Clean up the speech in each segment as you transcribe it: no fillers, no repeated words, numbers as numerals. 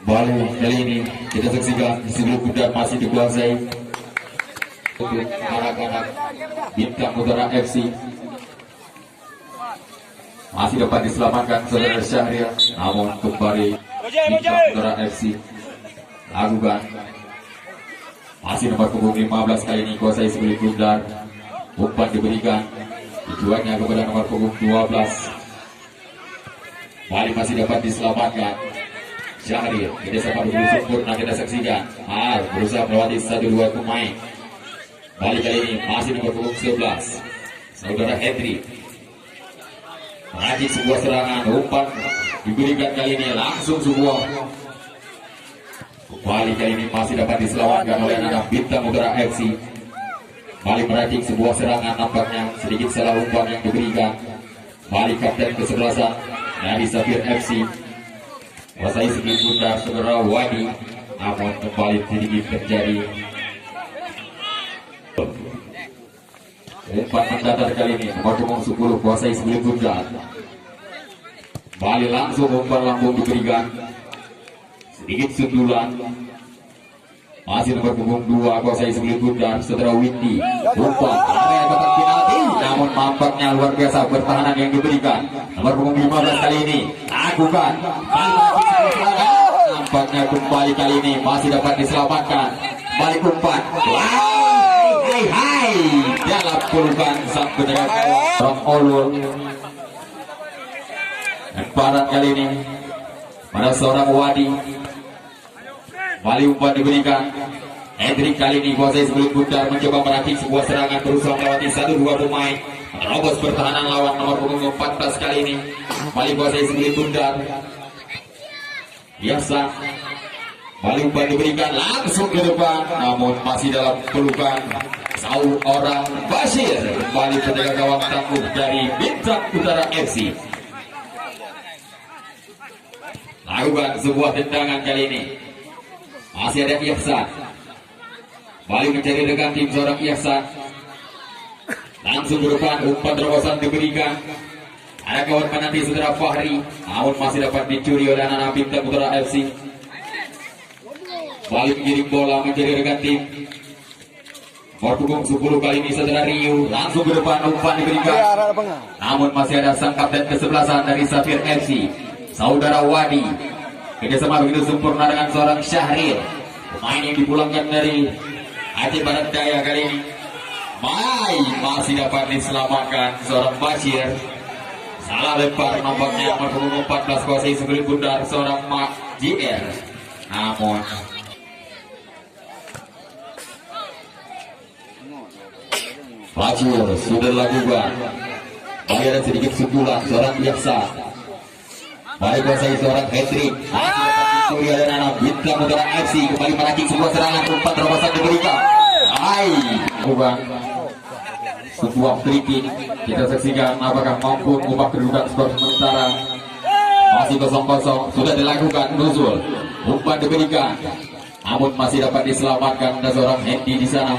Baru kali ini kita saksikan sebelum kuda masih dikuasai untuk anak-anak Bintang Utara FC. Masih dapat diselamatkan saudara Syahrir, namun kembali Bintang Utara FC lakukan. Masih nomor punggung 15 kali ini kuasai sebelum bundar. Umpan diberikan tujuannya kepada nomor punggung 12. Balik masih dapat diselamatkan Syahrir, kita sama dulu sempurna kita saksikan. Berusaha melewati 1-2 pemain. Balik kali ini masih nomor punggung 11 saudara Hendri. Meracik sebuah serangan, umpan diberikan kali ini langsung sebuah. Kembali kali ini masih dapat diselamatkan oleh anak Bintang Utara FC. Balik meracik sebuah serangan, nampaknya sedikit salah umpan yang diberikan. Balik kapten kesebelasan dari Safir FC. Kuasai sebelum bundar saudara Wadi, namun kembali sedikit terjadi. Umpan mendatar kali ini nomor punggung 10 kuasai sebelum bundar. Balik langsung umpan lambung diberikan. Sedikit sundulan. Masih nomor punggung 2 kuasai sebelum bundar saudara Windy. Umpan area kotak penalti, namun nampaknya luar biasa pertahanan yang diberikan. Nomor punggung 15 kali ini lakukan. Nampaknya kembali kali ini masih dapat diselamatkan. Balik umpan. Hai dalam pelukan sang penjaga orang Olul. Dan barat kali ini pada seorang Wadi. Balik umpan diberikan. Hendrik kali ini kuasai sebelum bundar, mencoba meracik sebuah serangan, berusaha melewati 1-2 pemain, menerobos pertahanan lawan. Nomor punggung 14 kali ini balik kuasai sebelum bundar. Biasa balik umpan diberikan langsung ke depan, namun masih dalam pelukan seorang Bashir. Kembali penjaga gawang tangguh dari Bintang Utara FC. Lakukan sebuah tendangan kali ini. Masih ada Ihsan. Balik mencari rekan tim seorang Ihsan. Langsung ke depan, umpan terobosan diberikan. Ada kawan penanti saudara Fahri, namun masih dapat dicuri oleh anak Bintang Utara FC. Balik mengirim bola mencari rekan tim. Nomor punggung 10 kali ini saudara Rio, langsung ke depan, umpan diberikan. Namun masih ada sang kapten kesebelasan dari Safir FC, saudara Wadi. Kerjasama begitu sempurna dengan seorang Syahrir, pemain yang dipulangkan dari Aceh Barat Daya kali ini. Masih dapat diselamatkan seorang Bashir. Salah lempar nampaknya nomor punggung 14 kuasai sebelum bundar seorang Mak JR. Namun Bashir sudah lakukan. Bagi ada sedikit sundulan seorang biasa. Baik kuasai seorang Hendrik. Dicuri oleh anak Bintang Utara FC. Kembali meracik sebuah serangan, umpan terobosan diberikan. Bukan sebuah free kick. Kita saksikan apakah mampu mengubah kedudukan skor sementara. Masih 0-0. Sudah dilakukan nuzul. Umpan diberikan, namun masih dapat diselamatkan ada seorang Hendy di sana.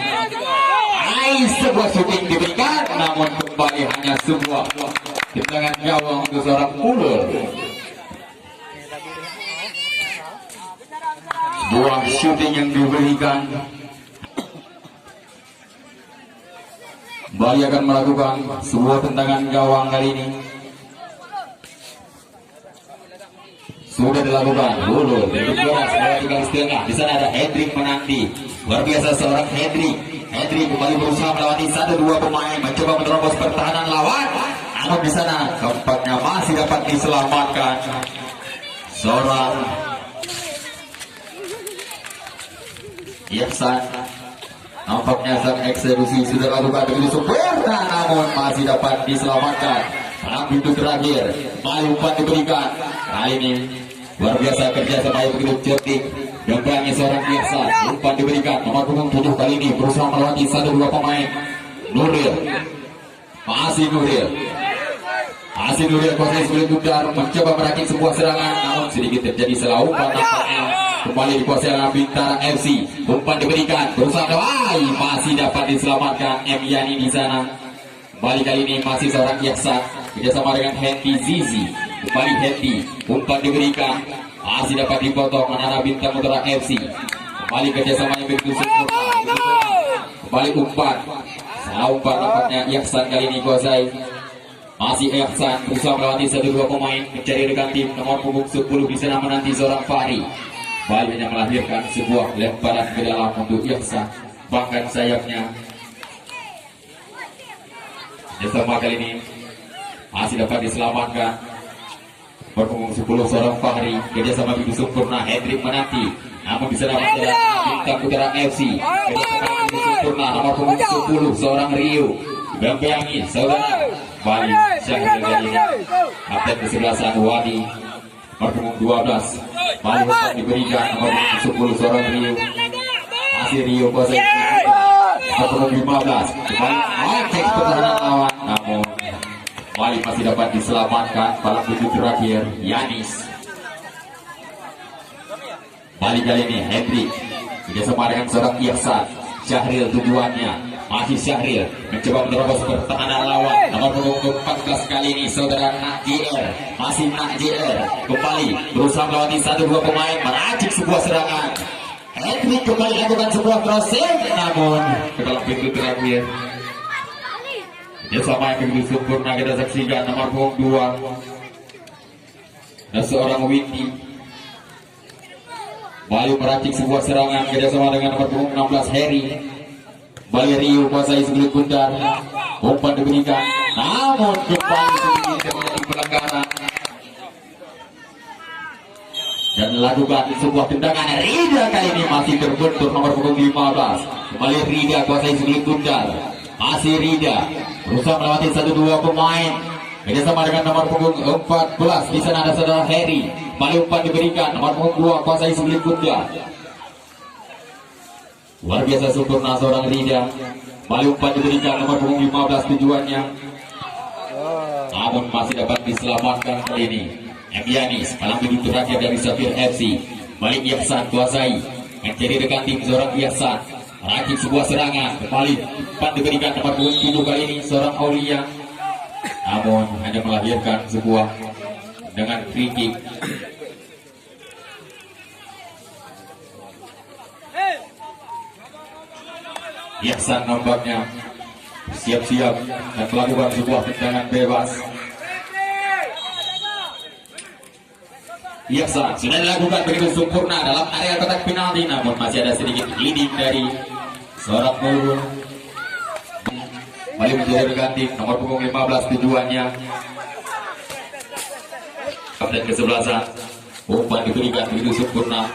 Sebuah shooting diberikan, namun kembali hanya sebuah tendangan gawang untuk seorang Ulul. Sebuah shooting yang diberikan. Bali akan melakukan sebuah tendangan gawang kali ini. Sudah dilakukan. Ulul bergerak tinggal setengah. Di sana ada Hendrik menanti. Luar biasa seorang Hendrik. Hendrik kembali berusaha melewati 1-2 pemain, mencoba menerobos pertahanan lawan. Namun di sana keempatnya masih dapat diselamatkan seorang Ihsan. Nampaknya sang eksekusi sudah lakukan begitu sempurna, namun masih dapat diselamatkan. Dalam pintu terakhir, kembali umpan diberikan. Kali ini luar biasa kerja sama yang begitu cerdik. Jembrangnya seorang Ihsan, umpan diberikan. Nomor punggung 7 kali ini berusaha melewati 1-2 pemain. Nuril, masih Nuril kuasai sebelum bundar, mencoba merakit sebuah serangan, namun sedikit terjadi salah umpan. Nampaknya kembali dikuasai oleh Bintara FC. Umpan diberikan, berusaha masih dapat diselamatkan M Yani di sana. Kembali kali ini masih seorang Ihsan kerjasama dengan Hendy Zizi. Kembali Hendy, umpan diberikan, masih dapat dipotong anak Bintang Mutiara FC. Kembali kerjasamanya begitu sempurna, kembali umpan, salah umpan nampaknya Ihsan kali ini kuasai. Masih Ihsan berusaha melewati 1-2 pemain mencari rekan tim nomor punggung 10 di sana menanti seorang Fahri. Balik hanya melahirkan sebuah lemparan ke dalam untuk Ihsan, bahkan sayapnya. Bersama kali ini masih dapat diselamatkan. Berpunggung 10 seorang Fahri, kerjasama begitu sempurna Hendrik menanti, namun bisa dapat Bintang Mutiara FC. Kerjasama begitu sempurna nomor punggung 10 seorang Rio. Bempeangi saudara Bali Syahril Gadina, kapten kesebelasan Wadi. Nomor punggung 12 Bali umpan diberikan nomor punggung 10 seorang Rio. Masih Rio kuasai nomor punggung 15. Kembali cek pertahanan lawan, namun Bali masih dapat diselamatkan. Balas tujuh terakhir Yanis. Bali kali ini Hendrik bersama dengan seorang Ihsan. Syahril tujuannya, masih Syahril mencoba menerobos pertahanan lawan. Nomor punggung 14 kali ini saudara Nak JR, masih Nak JR kembali berusaha melewati 1-2 pemain, meracik sebuah serangan. Hendrik kembali lakukan sebuah crossing, namun ke dalam pintu terakhir. Sama yang begitu sempurna kita saksikan nomor punggung 2 dan seorang Windy. Bali meracik sebuah serangan kerjasama dengan nomor punggung 16 Harry. Bali Rio kuasai sebelah bundar, umpan diberikan, namun kembali sedikit terjadi pelanggaran dan lakukan sebuah tendangan. Rida kali ini masih terbentur nomor punggung 15. Kembali Rida kuasai sebelah bundar, masih Rida berusaha melewati 1-2 pemain kerjasama dengan nomor punggung 14. Di sana ada saudara Harry. Bali umpan diberikan nomor punggung 2 kuasai sebelah bundar. Luar biasa sempurna seorang Rida. Bali umpan diberikan nomor punggung 15 tujuannya, namun masih dapat diselamatkan kali ini. Yanis malam duduk terakhir dari Safir FC. Balik Ihsan kuasai mencari rekan tim seorang Ihsan, rakit sebuah serangan. Kembali umpan diberikan nomor punggung 7 kali ini seorang Aulia, namun hanya melahirkan sebuah dengan free kick. Ihsan nampaknya siap-siap dan melakukan sebuah tendangan bebas. Ihsan sudah dilakukan begitu sempurna dalam area kotak penalti, namun masih ada sedikit leading dari seorang Nurul. Kembali menjadi berganti nomor punggung 15 tujuannya. Kapten kesebelasan, umpan diberikan begitu sempurna,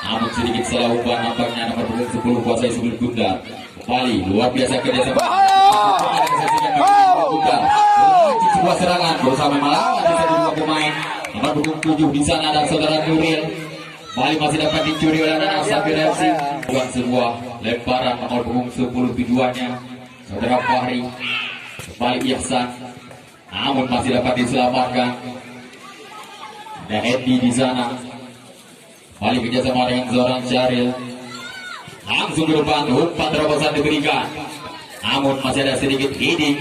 namun sedikit salah umpan nampaknya nomor punggung 10 kuasai sebelah bundar. Kembali luar biasa kerjasama. Sebuah serangan bersama melawan di 1-2 pemain. Nomor punggung 7 di sana ada saudara Nuril. Bali masih dapat dicuri oleh anak Safir FC. Bukan sebuah lemparan nomor punggung 10 tujuannya saudara Fahri. Kembali Ihsan, namun masih dapat diselamatkan. Ada Edi di sana. Bali kerjasama dengan seorang Syahril. Langsung ke depan, umpan terobosan diberikan, namun masih ada sedikit heading.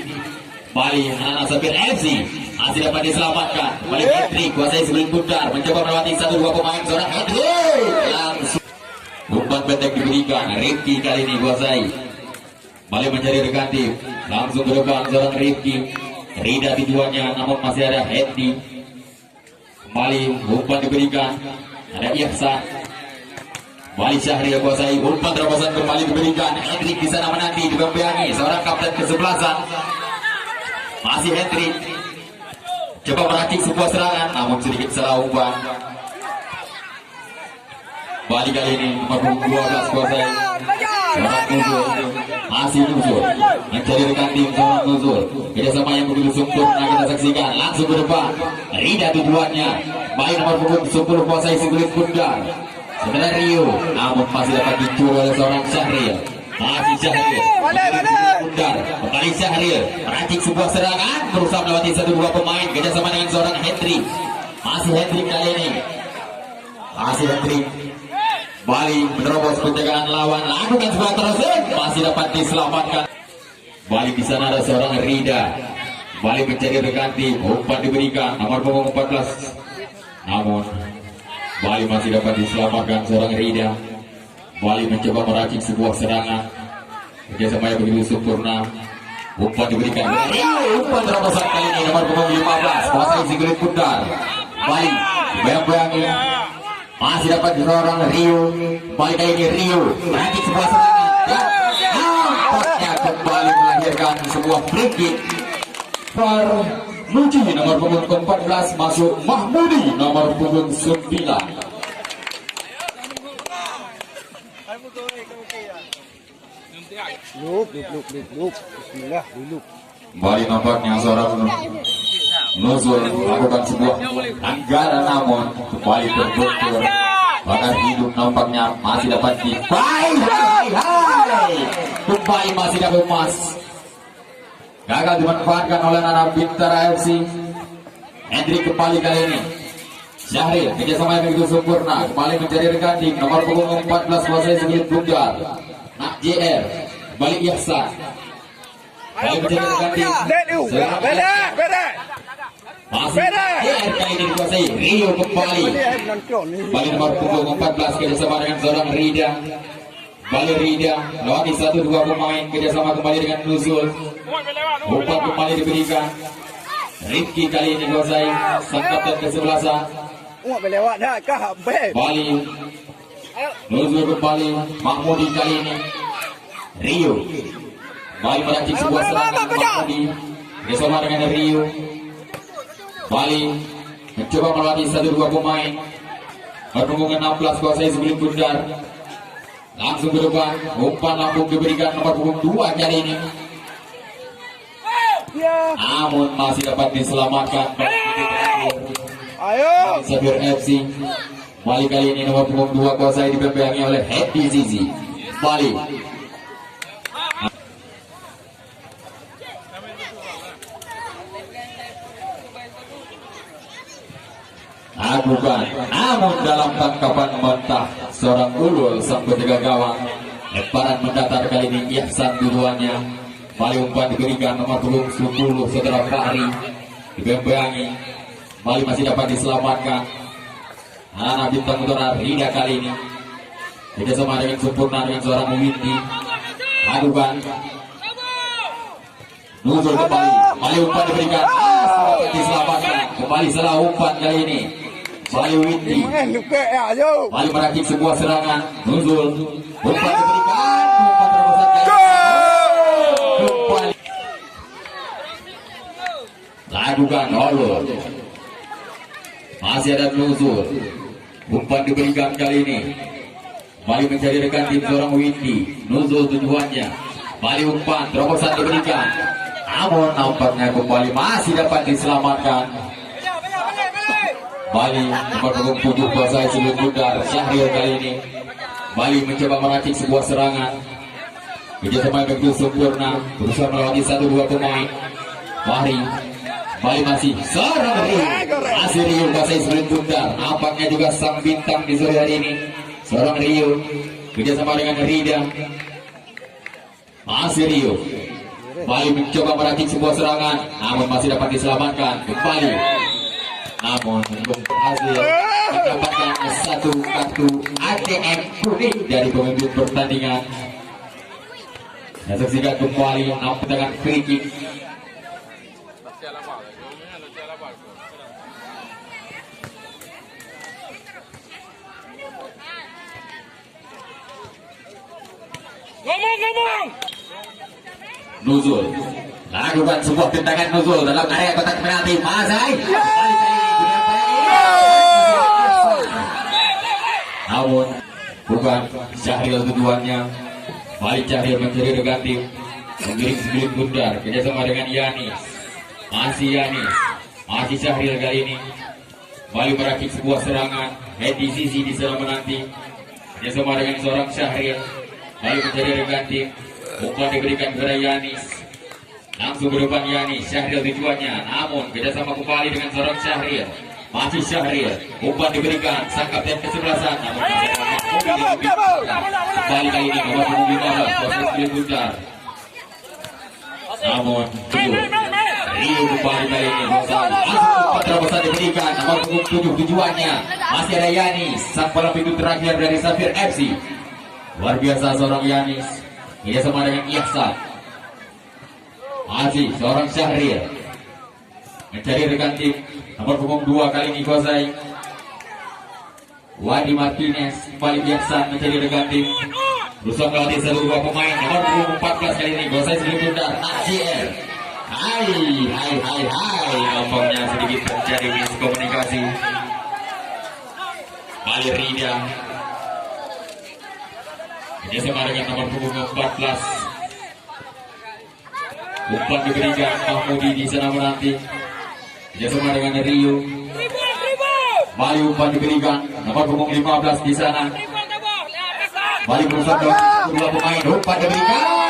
Bali anak Safir FC masih dapat diselamatkan. Bali Hendrik kuasai sebelah bundar, mencoba melewati 1-2 pemain seorang Hendrik. Langsung umpan pendek diberikan. Rifki kali ini kuasai. Bali mencari rekan tim, langsung ke depan seorang Rifki. Rida tujuannya, namun masih ada Hendrik. Kembali umpan diberikan, ada Ihsan. Bali Syahril kuasai, umpan terobosan kembali diberikan. Hendrik di sana menanti dibempeangi seorang kapten kesebelasan. Masih Hendrik coba meracik sebuah serangan, namun sedikit salah umpan. Bali kali ini nomor 12 kuasai seorang Nuzul. Masih Nuzul mencari rekan tim seorang Nuzul. Kerjasama yang begitu sempurna kita saksikan. Langsung ke depan, Rida tujuannya. Bali nomor punggung 10 kuasai sebelah bundar. Sebenarnya Rio, namun masih dapat dicuri oleh seorang Syahril. Masih Syahril bundar, kembali Syahril meracik sebuah serangan, berusaha melewati 1-2 pemain kerjasama dengan seorang Hendrik. Masih Hendrik kali ini, masih Hendrik. Bali menerobos penjagaan lawan, lakukan sebuah crossing, masih dapat diselamatkan. Bali di sana ada seorang Rida. Bali mencari rekan tim, umpan diberikan nomor punggung 14, namun Bali masih dapat diselamatkan seorang Rida. Bali mencoba meracik sebuah serangan. Kerjasama yang begitu sempurna. Umpan diberikan. Umpan terobosan kali ini nomor punggung 15. Kuasai si kulit pundar. Bali bayang-bayangin. Masih dapat seorang Rio. Bali kali ini Rio meracik sebuah serangan. Dan nampaknya kembali melahirkan sebuah free kick. Farnuji nomor punggung 14 masuk Mahmudi nomor punggung 9. Loop. Bismillah, dulu. Kembali nampaknya seorang Nuzul melakukan sebuah anggaran, namun kembali terbentur. Bakar hidup nampaknya masih dapat kembali masih dapat emas. Gagal dimanfaatkan oleh anak Bintara FC. Hendrik kembali kali ini. Syahril kerjasama yang begitu sempurna kembali mencari rekanting nomor punggung 14 kuasai sebelah Bundar. Nak JR balik Ihsan. Kembali mencari rekanting. Beda. Masih JR kali ini dikuasai Rio kembali. Balik nomor punggung 14 kerjasama dengan seorang Rida. Balik Rida lewati 1-2 pemain kerjasama kembali dengan Nuzul. Umpan kembali diberikan. Rifki kali ini dikuasai sang kapten kesebelasan. Bali Nuzul kembali. Mahmudi kali ini Rio Bali meracik sebuah serangan. Mahmudi bersama dengan Rio. Bali mencoba melewati 1-2 pemain. Perpunggungan 16 kuasai sebelum Bundar. Langsung ke depan. Umpan lambung diberikan nomor punggung 2 kali ini. Namun masih dapat diselamatkan. Ayo. Sabir FC. Bali kali ini nomor punggung 2 kuasai diperangi oleh Happy Zizi. Bali. Bukan. Namun dalam tangkapan mentah seorang Ulul sang penjaga gawang. Lemparan mendatar kali ini Ihsan duluannya. Bali umpan diberikan nomor punggung 10 saudara Fahri. Dibembeangi. Bali masih dapat diselamatkan. Anak bintang utara Rida kali ini. Tidak sama dengan sempurna dengan seorang Windy. Adukan. Nuzul kembali. Bali umpan diberikan. Diselamatkan. Kembali salah umpan kali ini. Bali Windy. Bali meracik sebuah serangan. Nuzul. Umpan diberikan. Umpan terobosan kembali. Lakukan Ulul. Masih ada Nuzul. Umpan diberikan kali ini. Bali mencari rekan tim seorang Windy. Nuzul tujuannya. Bali umpan terobosan diberikan. Namun nampaknya kembali masih dapat diselamatkan. Bali nomor punggung 7 kuasai sebelum Bundar. Syahril kali ini. Bali mencoba meracik sebuah serangan. Kerjasama yang begitu sempurna. Berusaha melewati 1-2 pemain. Fahri. Bali masih seorang Rio. Masih Rio kuasai sebelum Bundar. Nampaknya juga sang bintang di sore hari ini. Seorang Rio. Kerjasama dengan Rida. Masih Rio. Bali mencoba meracik sebuah serangan. Namun masih dapat diselamatkan. Kembali. Namun berhasil mendapatkan satu kartu ATM kuning dari pemimpin pertandingan. Saksikan kembali dengan free kick. Ngomong. Nuzul lakukan sebuah tendangan Nuzul dalam area kotak penalti. Masai. Namun bukan Syahril tujuannya. Balik Syahril mencari rekan tim. Mengirim sebelum Bundar. Kerjasama dengan Yanis. Masih Yanis. Masih Syahril kali ini. Balik meracik sebuah serangan. Hedi Sisi di sana menanti. Kerjasama dengan seorang Syahril. Balik mencari rekan tim. Umpan diberikan kepada Yanis. Langsung ke depan Yanis. Syahril tujuannya. Namun kerjasama kembali dengan seorang Syahril. Masih Syahril. Umpan diberikan sang kapten kesebelasan. Namun kembali kali ini nomor punggung 15 proses Bundar. Namun Rio kembali kali ini. terobosan diberikan nomor punggung 7 tujuannya masih ada Yanis, sang palang pintu terakhir dari Safir FC. Luar biasa seorang Yanis, dia sama dengan Ihsan. Aziz, seorang Syahrir mencari rekan tim nomor punggung 2 kali ini Gozai. Wadi Martinez kembali Ihsan mencari rekan tim berusaha melatih seluruh dua pemain nomor punggung 14 kali ini Gozai sebelum tunda Najir. Hai, nampaknya sedikit terjadi miskomunikasi. Bali Rida kerjasama dengan nomor punggung 14. Umpan diberikan Mahmudi di sana menanti kerjasama dengan Rio. Bali umpan diberikan nomor punggung 15 di sana. Bali berusaha dua pemain, umpan diberikan.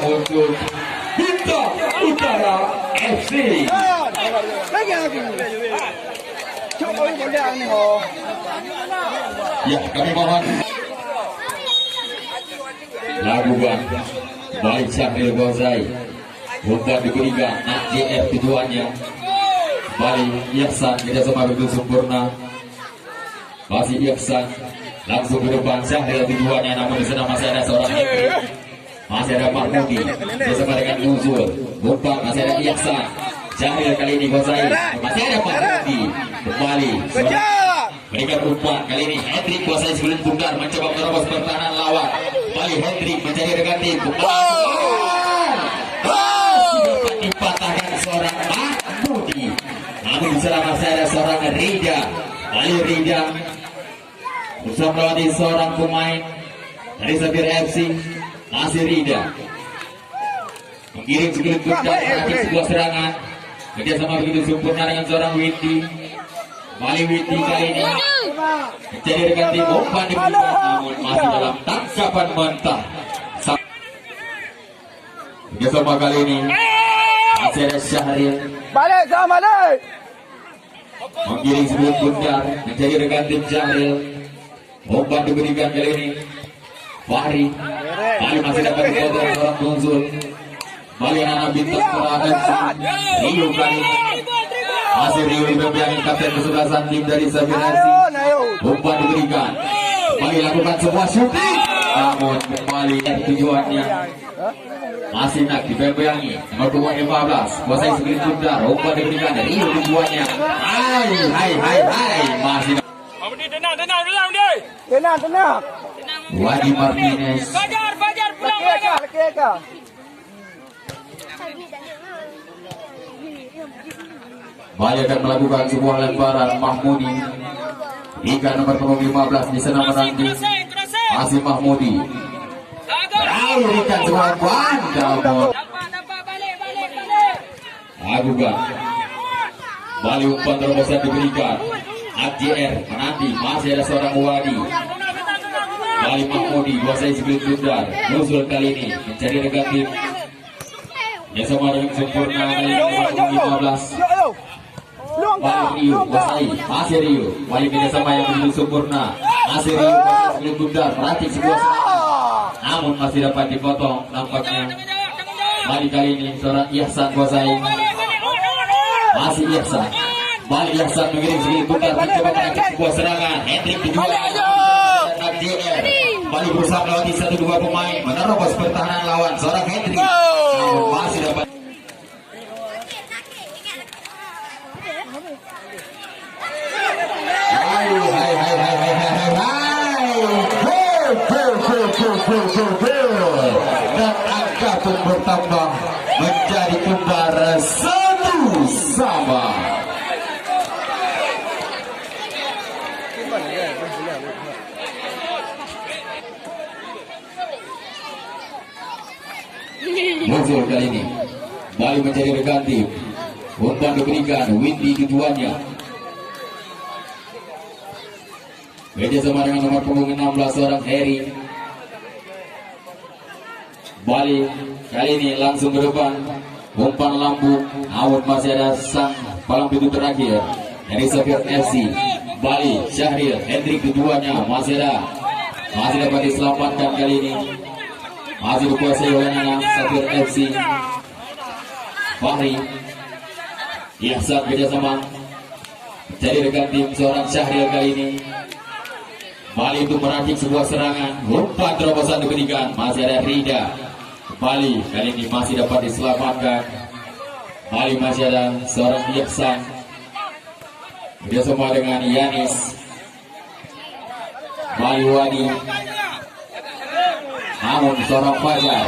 Untuk Bintang Utara FC. Ya, kami mohon lakukan baik Syahrir Gozai. Umpan diberikan JF tujuannya. Balik Ihsan kerjasama begitu sempurna. Masih Ihsan langsung ke depan Syahrir tujuannya, namun di sana masih ada seorang Hendrik. Masih ada Mahmudi bersama dengan Nuzul. Umpan masih ada Ihsan. Syahrir kali ini Gozai. Masih ada Mahmudi. Kembali berikan umpan kali ini Hendrik Gozai sebelum tunggar mencoba menerobos pertahanan lawan. Kembali Hendrik mencari rekan tim. Masih dapat dipatahkan seorang Mahmudi. Namun di sana masih ada seorang Rida. Kali Rida berusaha melewati seorang pemain dari Safir FC. Masih Rida mengirim sebelum tunggar terakhir sebuah serangan. Kerjasama begitu sempurna dengan seorang Windi. Kembali Windi kali ini menjadi rekan tim. Umpan diberikan namun masih dalam tangkapan mentah. Kerjasama kali ini masih ada Syahrir. Balik sama balik. Mengirim sebelum tunggar menjadi rekan tim Syahrir. Umpan diberikan kali ini Fahri. Kali masih dapat dipotong seorang Nuzul. Bali anak bintang serangan Rio kali ini. Masih Rio dibimbing kapten kesebelasan tim dari Safir FC. Umpan diberikan. Bali lakukan sebuah syuting. Namun kembali tujuannya masih nak dibimbingi nomor punggung 15. Kuasai sebelum tundar. Umpan diberikan dari Rio tujuannya. Hai. Masih Tenang. Wadi Martinez. Fajar pulang. Leka. Bali akan melakukan sebuah lemparan. Mahmudi ikan nomor punggung 15 di sana menanti. Masih Mahmudi ikan sebuah lemparan. Dapat balik. Agugan Bali umpan terobosan diberikan. AJR menanti. Masih ada seorang Wadi. Bali Mahmudi kuasai sebelum tundar. Nuzul kali ini mencari rekan tim. Ya sama dengan sempurna kali ini nomor punggung 15. Bali Rio kuasai. Masih Rio. Bali kerjasama yang begitu sempurna. Masih Rio kuasai sebelum tundar. Meracik sebuah serangan. Namun masih dapat dipotong nampaknya. Bali kali ini seorang Ihsan kuasai. Masih Ihsan. Bali Ihsan mengirim sebelum tundar mencoba meracik sebuah serangan. Hendrik dijual. JR. Bali berusaha melewati 1-2 pemain menerobos pertahanan lawan seorang Hendrik. Namun masih dapat. Dan angka pun bertambah menjadi kembar 1-1. Nuzul kali ini Bali mencari rekan tim. Umpan diberikan Windy tujuannya. Kerjasama dengan nomor punggung 16 seorang Harry. Bali kali ini langsung ke depan. Umpan lambung. Namun masih ada sang palang pintu terakhir dari Safir FC. Bali Syahril Hendrik keduanya masih dapat diselamatkan kali ini, masih dikuasai oleh anak Safir FC. Fahri Ihsan kerjasama jadi rekan tim seorang Syahril kali ini. Bali untuk meracik sebuah serangan, umpan terobosan diberikan, masih ada Rida. Bali kali ini masih dapat diselamatkan. Bali masih ada seorang Ihsan kerjasama dengan Yanis. Bali Wadi, namun seorang Fajar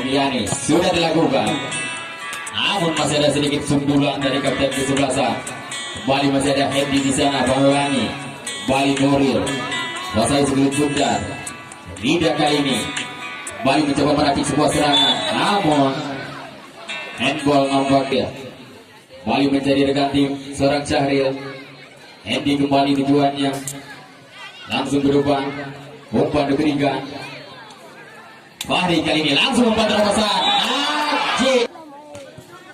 Yanis sudah dilakukan, namun masih ada sedikit sundulan dari kapten kesebelasan. Bali masih ada Hendi di sana, Bawani, Bali Nuril, Wasai sebelum Sundar. Rida kali ini Bali mencoba meracik sebuah serangan, namun handball nampaknya. Bali menjadi rekan tim seorang Syahril. Hendi kembali tujuannya, langsung berubah, umpan diberikan. Fahri kali ini langsung umpan terobosan,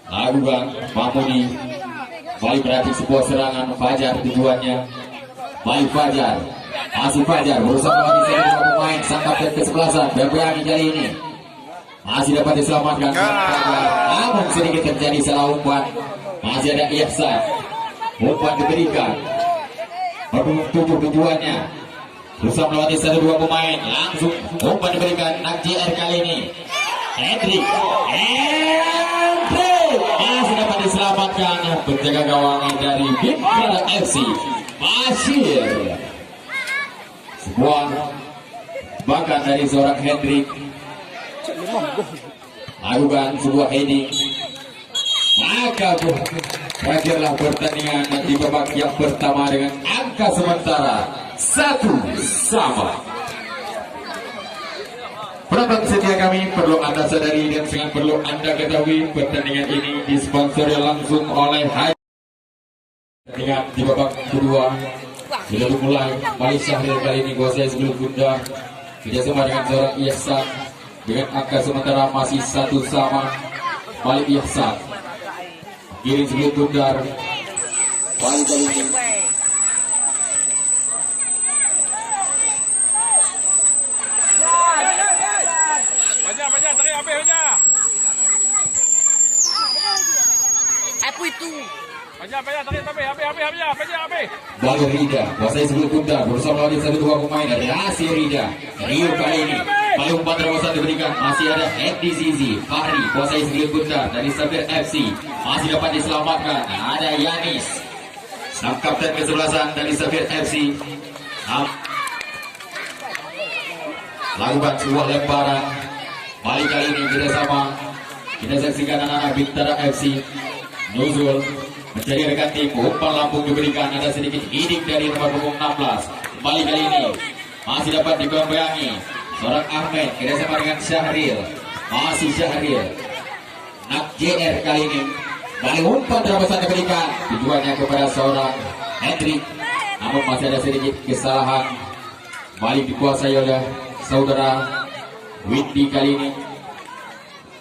lakukan Mamuni. Bali meracik sebuah serangan, Fajar tujuannya. Bali Fajar, masih Fajar berusaha melawan dua pemain sang kapten kesebelasan BPAMI kali ini. Masih dapat diselamatkan, namun sedikit terjadi salah umpan. Masih ada Ihsan, umpan diberikan. Bertujuh tujuannya, berusaha melewati satu dua pemain, langsung umpan diberikan. Nak JR kali ini Hendrik masih dapat diselamatkan, penjaga gawang dari Bintara FC Bashir. Sebuah bahkan dari seorang Hendrik, lakukan sebuah heading. Maka berakhirlah pertandingan di babak yang pertama dengan angka sementara 1-1. Penonton setia kami, perlu Anda sadari dan sangat perlu Anda ketahui, pertandingan ini disponsori langsung oleh pertandingan di babak kedua sudah dimulai. Bali Syahril kali ini kuasai sebelum Bunda kerjasama dengan seorang Ihsan dengan angka sementara masih 1-1. Bali Ihsan kirim sebelum Bunda. Bali kali ini Baca, tarik habis baca. Apa itu? Baca, tarik habis. Bali Rida kuasai sebelum Bunda berusaha melawan satu dua pemain dari Asir Rida. Rio kali ini Bali umpan terobosan diberikan, masih ada Edi Zizi. Fahri kuasai sebelum Bunda dari Safir FC, masih dapat diselamatkan. Ada Yanis, sang kapten kesebelasan dari Safir FC. Lakukan sebuah lemparan. Bali kali ini bersama kita saksikan anak-anak Bintara FC. Nuzul menjadi rekan tim, umpan lambung diberikan, ada sedikit hidik dari nomor punggung 16. Bali kali ini masih dapat digoyangi seorang Ahmed kerjasama dengan Syahril, masih Syahril. Nak JR kali ini Bali umpan terobosan diberikan, tujuannya kepada seorang Hendrik, namun masih ada sedikit kesalahan. Bali dikuasai oleh saudara Windy kali ini.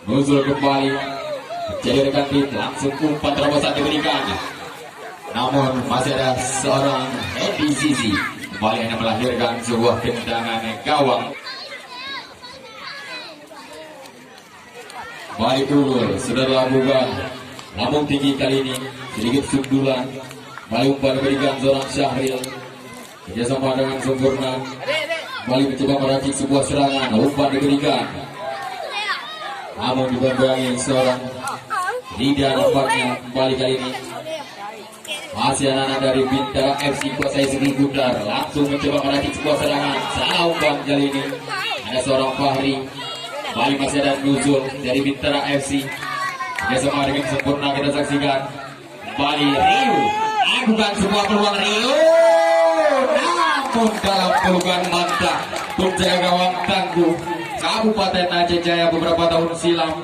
Nuzul kembali jadi rekan tim, langsung umpan terobosan diberikan, namun masih ada seorang Edi Zizi. Bali hanya melahirkan sebuah tendangan gawang. Bali unggul sudah dilakukan, lambung tinggi kali ini sedikit sundulan. Bali umpan diberikan seorang Syahril kerjasama dengan sempurna. Bali mencoba meracik sebuah serangan, umpan diberikan, namun dibantu seorang Rida. Nampaknya kembali kali ini masih anak-anak dari Bintara FC kuasai segi Bundar, langsung mencoba meracik sebuah serangan, salah umpan kali ini. Ada seorang Fahri. Bali masih ada Nuzul dari Bintara FC, bersama dengan sempurna kita saksikan. Bali Rio lakukan sebuah peluang Rio, namun dalam pelukan mantap penjaga gawang tangguh Kabupaten Aceh Jaya beberapa tahun silam.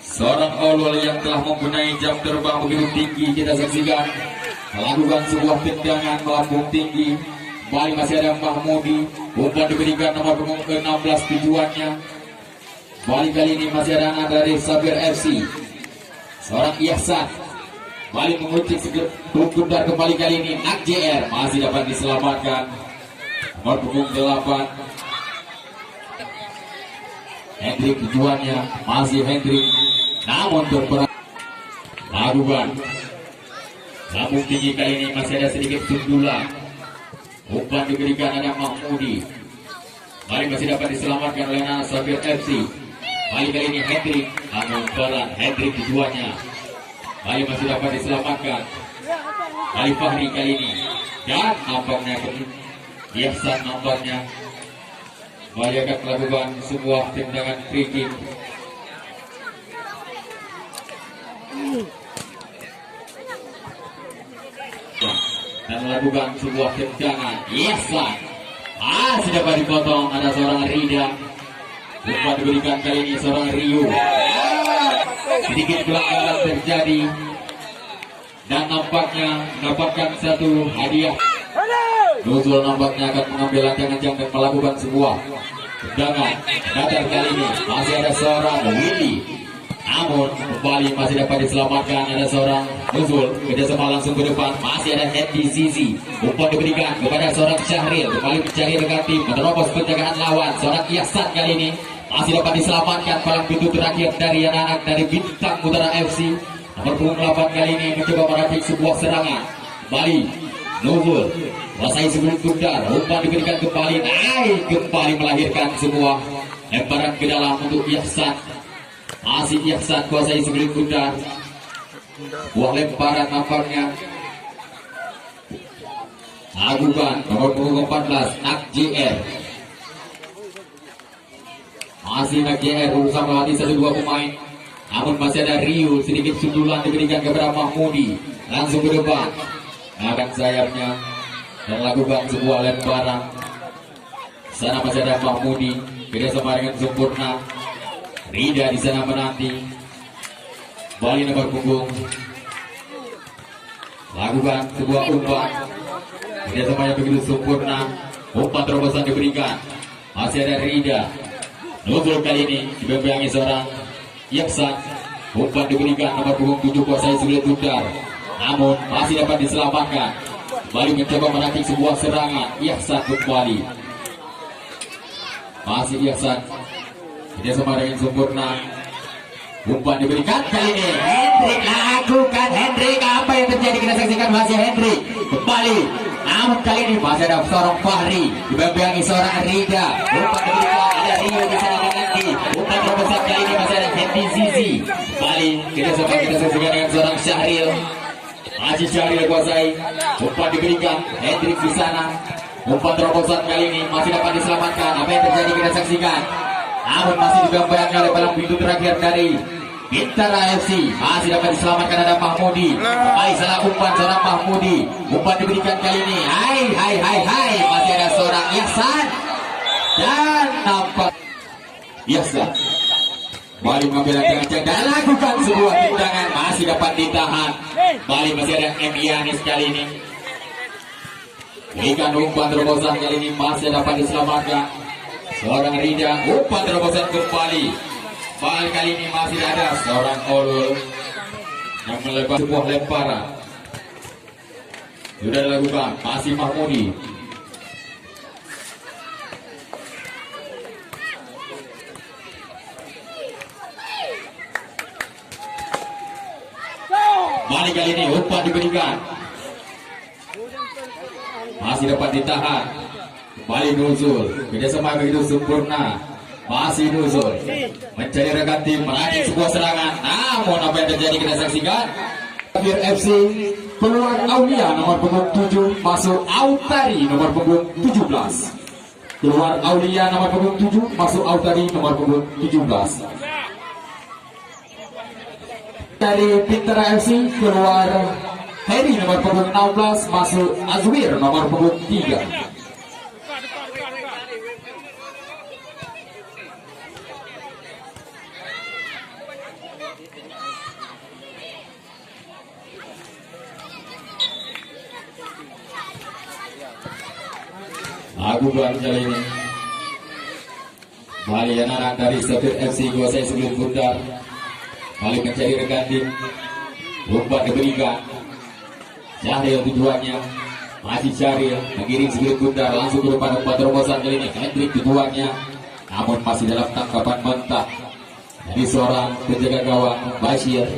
Seorang Olol yang telah mempunyai jam terbang begitu tinggi kita saksikan melakukan sebuah tendangan melambung tinggi. Bali masih ada Mahmudi, umpan diberikan nomor punggung ke-16 tujuannya. Balik kali ini masih ada anak dari Sabir FC. Seorang Ihsan balik mengucik Tukundar kembali kali ini. Nak JR masih dapat diselamatkan. Nomor punggung 8 Hendrik tujuannya masih Hendrik, namun berperan lakukan lambung tinggi kali ini masih ada sedikit sundulan. Umpan diberikan ada Mahmudi. Balik masih dapat diselamatkan oleh anak Sabir FC. Balik kali ini Hendrik, namun peran Hendrik tujuannya. Balik masih dapat diselamatkan. Balik Fahri kali ini dan nampaknya Ihsan nampaknya Balik akan melakukan sebuah tendangan free kick. Dan melakukan sebuah tendangan. Ihsan sudah dapat dipotong. Ada seorang Rida. Umpan diberikan kali ini seorang Rio. Sedikit pelanggaran terjadi dan nampaknya mendapatkan satu hadiah. Nuzul nampaknya akan mengambil ancang-ancang dan melakukan sebuah tendangan. Datar kali ini masih ada seorang Willy, namun kembali masih dapat diselamatkan. Ada seorang Nuzul kerjasama langsung ke depan. Masih ada Hendy Zizi. Umpan diberikan kepada seorang Syahril. Kembali mencari rekan tim, menerobos penjagaan lawan. Seorang Ihsan kali ini masih dapat diselamatkan. Palang pintu terakhir dari anak-anak dari Bintang Utara FC. Nomor punggung 8 kali ini mencoba meracik sebuah serangan. Kembali Nuzul kuasai sebelum Tukundar. Umpan diberikan kembali. Kembali melahirkan sebuah lemparan ke dalam untuk Ihsan. Masih Ihsan kuasai sebelum Tukundar. Buah lemparan nampaknya lakukan nomor punggung 14 Nak JR. Masih Nak JR berusaha melatih 1-2 pemain, namun masih ada Rio. Sedikit sundulan diberikan kepada Mahmudi. Langsung ke depan akan sayapnya dan lakukan sebuah lemparan. Sana masih ada Mahmudi kerjasama dengan sempurna. Rida di sana menanti. Balik nomor punggung lakukan sebuah umpan. Kerjasama yang begitu sempurna. Umpan terobosan diberikan. Masih ada Rida. Nuzul kali ini dibembangi seorang Ihsan. Umpan diberikan nomor punggung 7 kuasai sebelum Tukundar, namun masih dapat diselamatkan. Balik mencoba menakik sebuah serangan. Ihsan kembali. Masih Ihsan kerjasama dengan sempurna. Umpan diberikan kali ini Hendrik lakukan. Hendrik, apa yang terjadi kita saksikan. Masih Hendrik kembali, namun kali ini masih ada seorang Fahri dibembangi seorang Rida. Umpan diberikan ada Rio di sana dengan Andi. Umpan terbesar kali ini masih ada Hendy Zizi. Kembali kita saksikan dengan seorang Syahril. Masih Syahril kuasai. Umpan diberikan Hendrik di sana. Umpan terobosan kali ini masih dapat diselamatkan. Apa yang terjadi kita saksikan, namun masih digambarkan oleh palang pintu terakhir dari Bintara FC. Masih dapat diselamatkan ada Mahmudi. Kembali salah umpan seorang Mahmudi. Umpan diberikan kali ini. Hai. Masih ada seorang Ihsan dan nampak Ihsan Bali mengambil ancang-ancang dan lakukan sebuah tendangan. Masih dapat ditahan. Bali masih ada M. Yanis kali ini. Berikan umpan terobosan kali ini masih dapat diselamatkan. Seorang Rida. Umpan terobosan kembali. Bali kali ini masih ada seorang Olul yang melepas sebuah lemparan. Sudah dilakukan. Masih Mahmudi. Balik kali ini umpan diberikan. Masih dapat ditahan. Kembali Nuzul. Kerjasama begitu sempurna. Masih Nuzul mencari rekan tim, menarik sebuah serangan. Namun apa yang terjadi kita saksikan. Sabir FC keluar Aulia nomor punggung 7, masuk Autari nomor punggung 17. Keluar Aulia nomor punggung 7, masuk Autari nomor punggung 17. Dari Bintara FC keluar Heri nomor punggung 16, masuk Azwir nomor punggung 3. Lakukan kali ini Kali anak dari Safir FC kuasai sebelum pundar. Kali mencari rekan tim. Umpan diberikan. Syahril tujuannya. Masih Syahril mengirim sebelum pundar langsung ke depan umpan terobosan kali ini. Hendrik tujuannya. Namun masih dalam tangkapan mentah dari seorang penjaga gawang Bashir.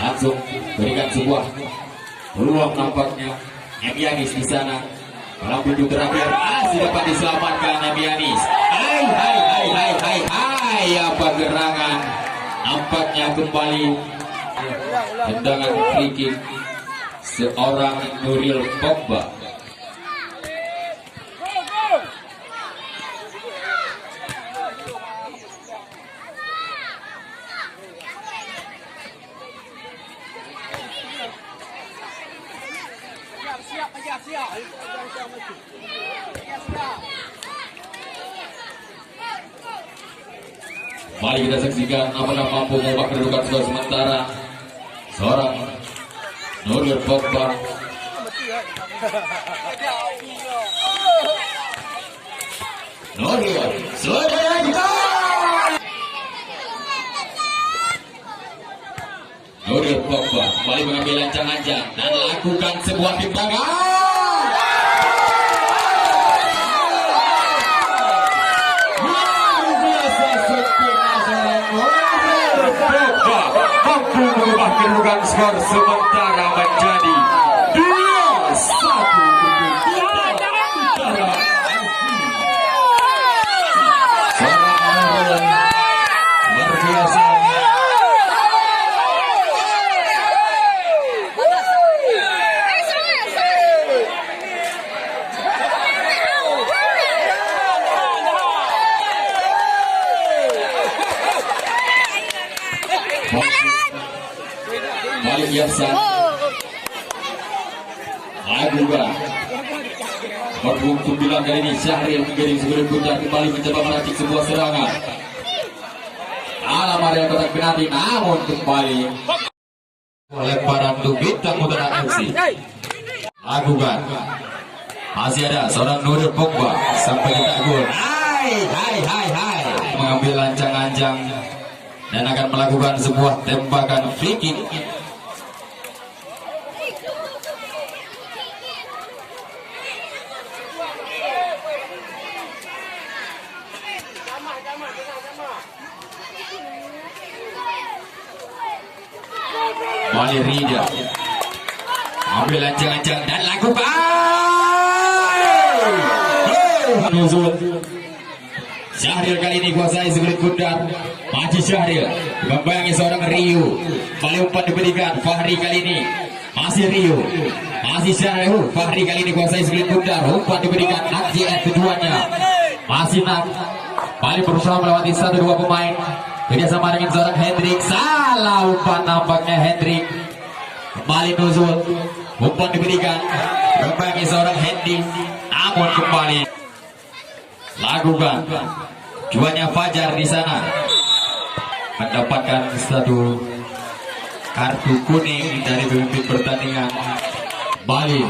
Langsung berikan sebuah peluang nampaknya. Emianis di sana. Dalam pintu terakhir masih dapat diselamatkan Emianis. Hai, apa gerangan? Nampaknya kembali tendangan free kick seorang Nuril Pogba. Mari kita saksikan apakah mampu mengubah kedudukan skor sementara seorang Nuril Pogba. Nuril sudah kita. Nuril Pogba kembali mengambil ancang-ancang dan lakukan sebuah timbangan. Mampu mengubah kedudukan skor sementara menjadi 2-1 luar biasa. Balik biasa. Aguga Berbung 9 kali ini Syahril menggiring sebelum putar kembali mencoba meracik sebuah serangan. Alam area kotak penalti namun kembali lemparan untuk bintang Mutara FC. Aguga masih ada seorang Nuril Pogba sampai kita gol. Hai mengambil lancang-lancang dan akan melakukan sebuah tembakan free kick. Bali Rida ambil lancang-lancang dan lakukan nuzul. Syahril kali ini kuasai sebelum pundar. Maju Syahril membayangi seorang Rio. Kali umpan diberikan Fahri kali ini. Masih Rio. Masih Syahril. Fahri kali ini kuasai sebelum pundar. Umpan diberikan Nak JF keduanya. Masih Nak. Kali berusaha melewati 1-2 pemain. Kerjasama dengan seorang Hendrik. Salah umpan nampaknya Hendrik. Kembali nuzul. Umpan diberikan. Membayangi seorang Hendy. Namun kembali lakukan. Juanya Fajar di sana mendapatkan satu kartu kuning dari pemimpin pertandingan. Bali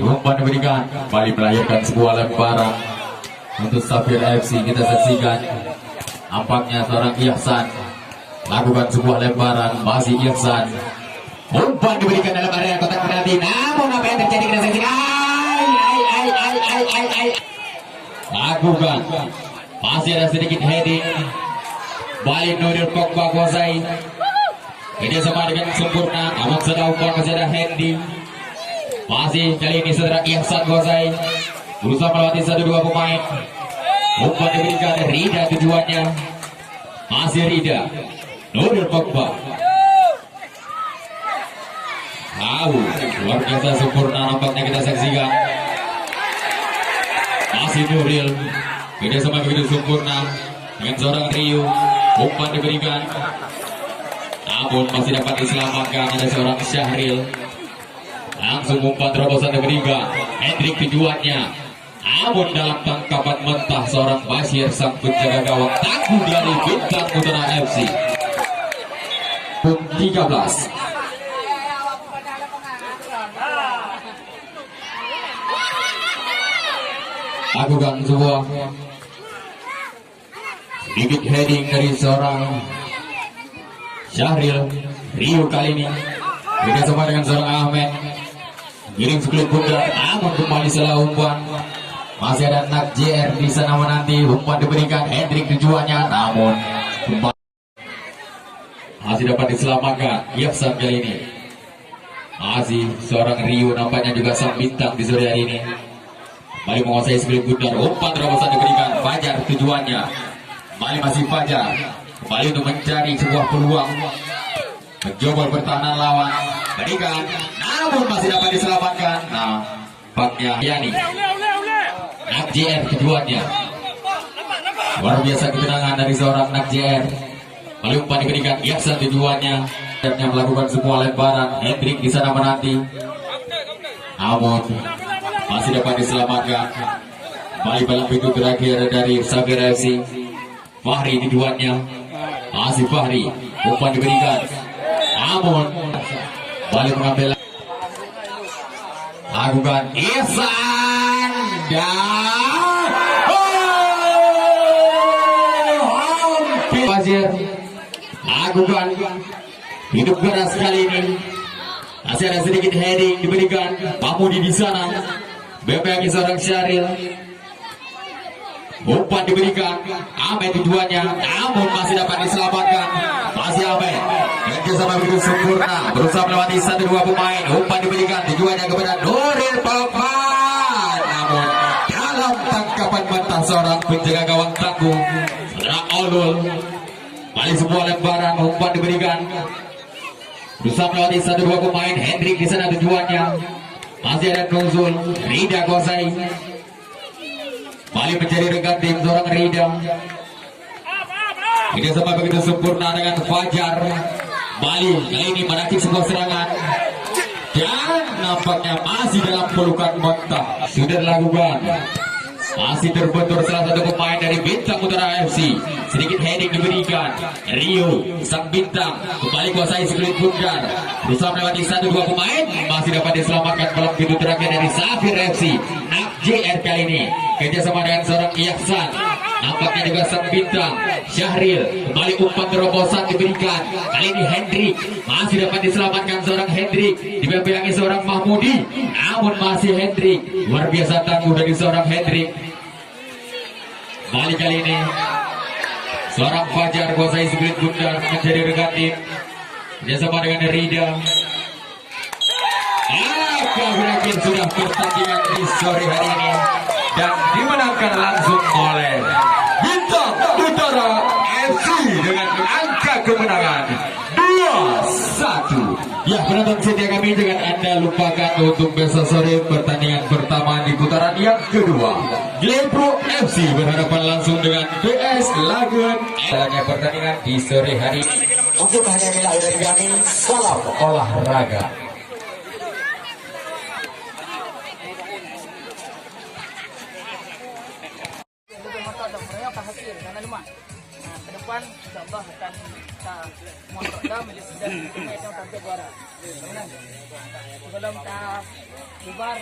umpan diberikan. Bali melahirkan sebuah lemparan untuk Safir FC. Kita saksikan nampaknya seorang Ihsan lakukan sebuah lemparan. Masih Ihsan, umpan diberikan dalam area kotak penalti. Namun apa yang terjadi kita saksikan. Lakukan masih ada sedikit heading. Balik Nuril Pogba kuasai. Ini sama dengan sempurna. Namun sudah umpan masih ada Hendy. Masih kali ini saudara Ihsan kuasai. Berusaha melewati 1-2 pemain. Umpan diberikan Rida tujuannya. Masih Rida. Nuril Pogba. Luar biasa sempurna nampaknya kita saksikan. Masih Nuril. Kerjasama begitu sempurna dengan seorang Rio. Umpan diberikan. Namun masih dapat diselamatkan ada seorang Syahril. Langsung umpan terobosan diberikan. Hendrik tujuannya. Namun dalam tangkapan mentah seorang Bashir sang penjaga gawang tangguh dari Bintang Mutara FC. 13. lakukan sebuah sedikit heading dari seorang Syahril. Rio kali ini beda sama dengan seorang Ahmed, giring sekelip pundak, namun kembali salah umpan. Masih ada Nak JR di sana menanti, umpan diberikan Hendrik tujuannya, namun umpan masih dapat diselamatkan. Ihsan kali ini masih seorang Rio, nampaknya juga sang bintang di sore hari ini. Kembali menguasai sekelip pundak, umpan terobosan diberikan Fajar tujuannya. Kembali masih Fajar, kembali untuk mencari sebuah peluang, menjobol pertahanan lawan, berikan, namun masih dapat diselamatkan. Nah, paknya Yani Nak JR tujuannya. Luar biasa ketenangan dari seorang Nak JR. Kembali umpan diberikan, Ihsan tujuannya. Yang melakukan semua lemparan, Hendrik di sana menanti, namun masih dapat diselamatkan. Kembali dalam pintu terakhir dari Sabir FC. Fahri tujuannya, masih Fahri, umpan diberikan, namun balik mengambil, lakukan Ihsan dan Fajir, lakukan hidup keras kali ini. Masih ada sedikit heading diberikan Mahmudi di sana, BPM seorang Syahril. Umpan diberikan Ahmed tujuannya, namun masih dapat diselamatkan. Masih Ahmed kerjasama begitu sempurna, berusaha melewati 1-2 pemain. Umpan diberikan tujuannya kepada Nuril Palman, namun dalam tangkapan mata seorang penjaga gawang tangguh Saudara Olul. Balik sebuah lemparan, umpan diberikan, berusaha melewati 1-2 pemain. Hendrik di sana tujuannya, masih ada Nuzul, Rida kuasai. Balik mencari rekan tim seorang Rida. Ini sama begitu sempurna dengan Fajar. Balik kali ini menakik sebuah serangan, dan nampaknya masih dalam pelukan mata. Sudah dilakukan, masih terbentur salah satu pemain dari Bintang Utara FC. Sedikit heading diberikan Rio, sang bintang, kembali kuasai sekelip pundak, berusaha melewati 1-2 pemain. Masih dapat diselamatkan dalam pintu terakhir dari Safir FC. Nak JR kali ini kerjasama dengan seorang Ihsan, nampaknya juga sang bintang Syahril. Kembali umpan terobosan diberikan, kali ini Hendrik, masih dapat diselamatkan seorang Hendrik, dibelakangnya seorang Mahmudi, namun masih Hendrik. Luar biasa tangguh dari seorang Hendrik. Balik kali ini seorang Fajar kuasai sekelip pundak, menjadi rekan tim kerjasama dengan Rida. Berakhir sudah pertandingan di sore hari ini, dan dimenangkan langsung oleh Bintang Utara FC dengan angka kemenangan 2-1. Ya, penonton setia kami, jangan Anda lupakan untuk besok sore pertandingan pertama di putaran yang kedua. Glepro FC berhadapan langsung dengan PS Lagun. Dalamnya pertandingan di sore hari ini. Untuk hanya nilai dari kami, salam olahraga. Karena lemah. Nah, ke depan insyaAllah akan kita mengontrol menjadi dan yang tampil juara. Sebelum kita bubar,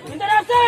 Interaksi!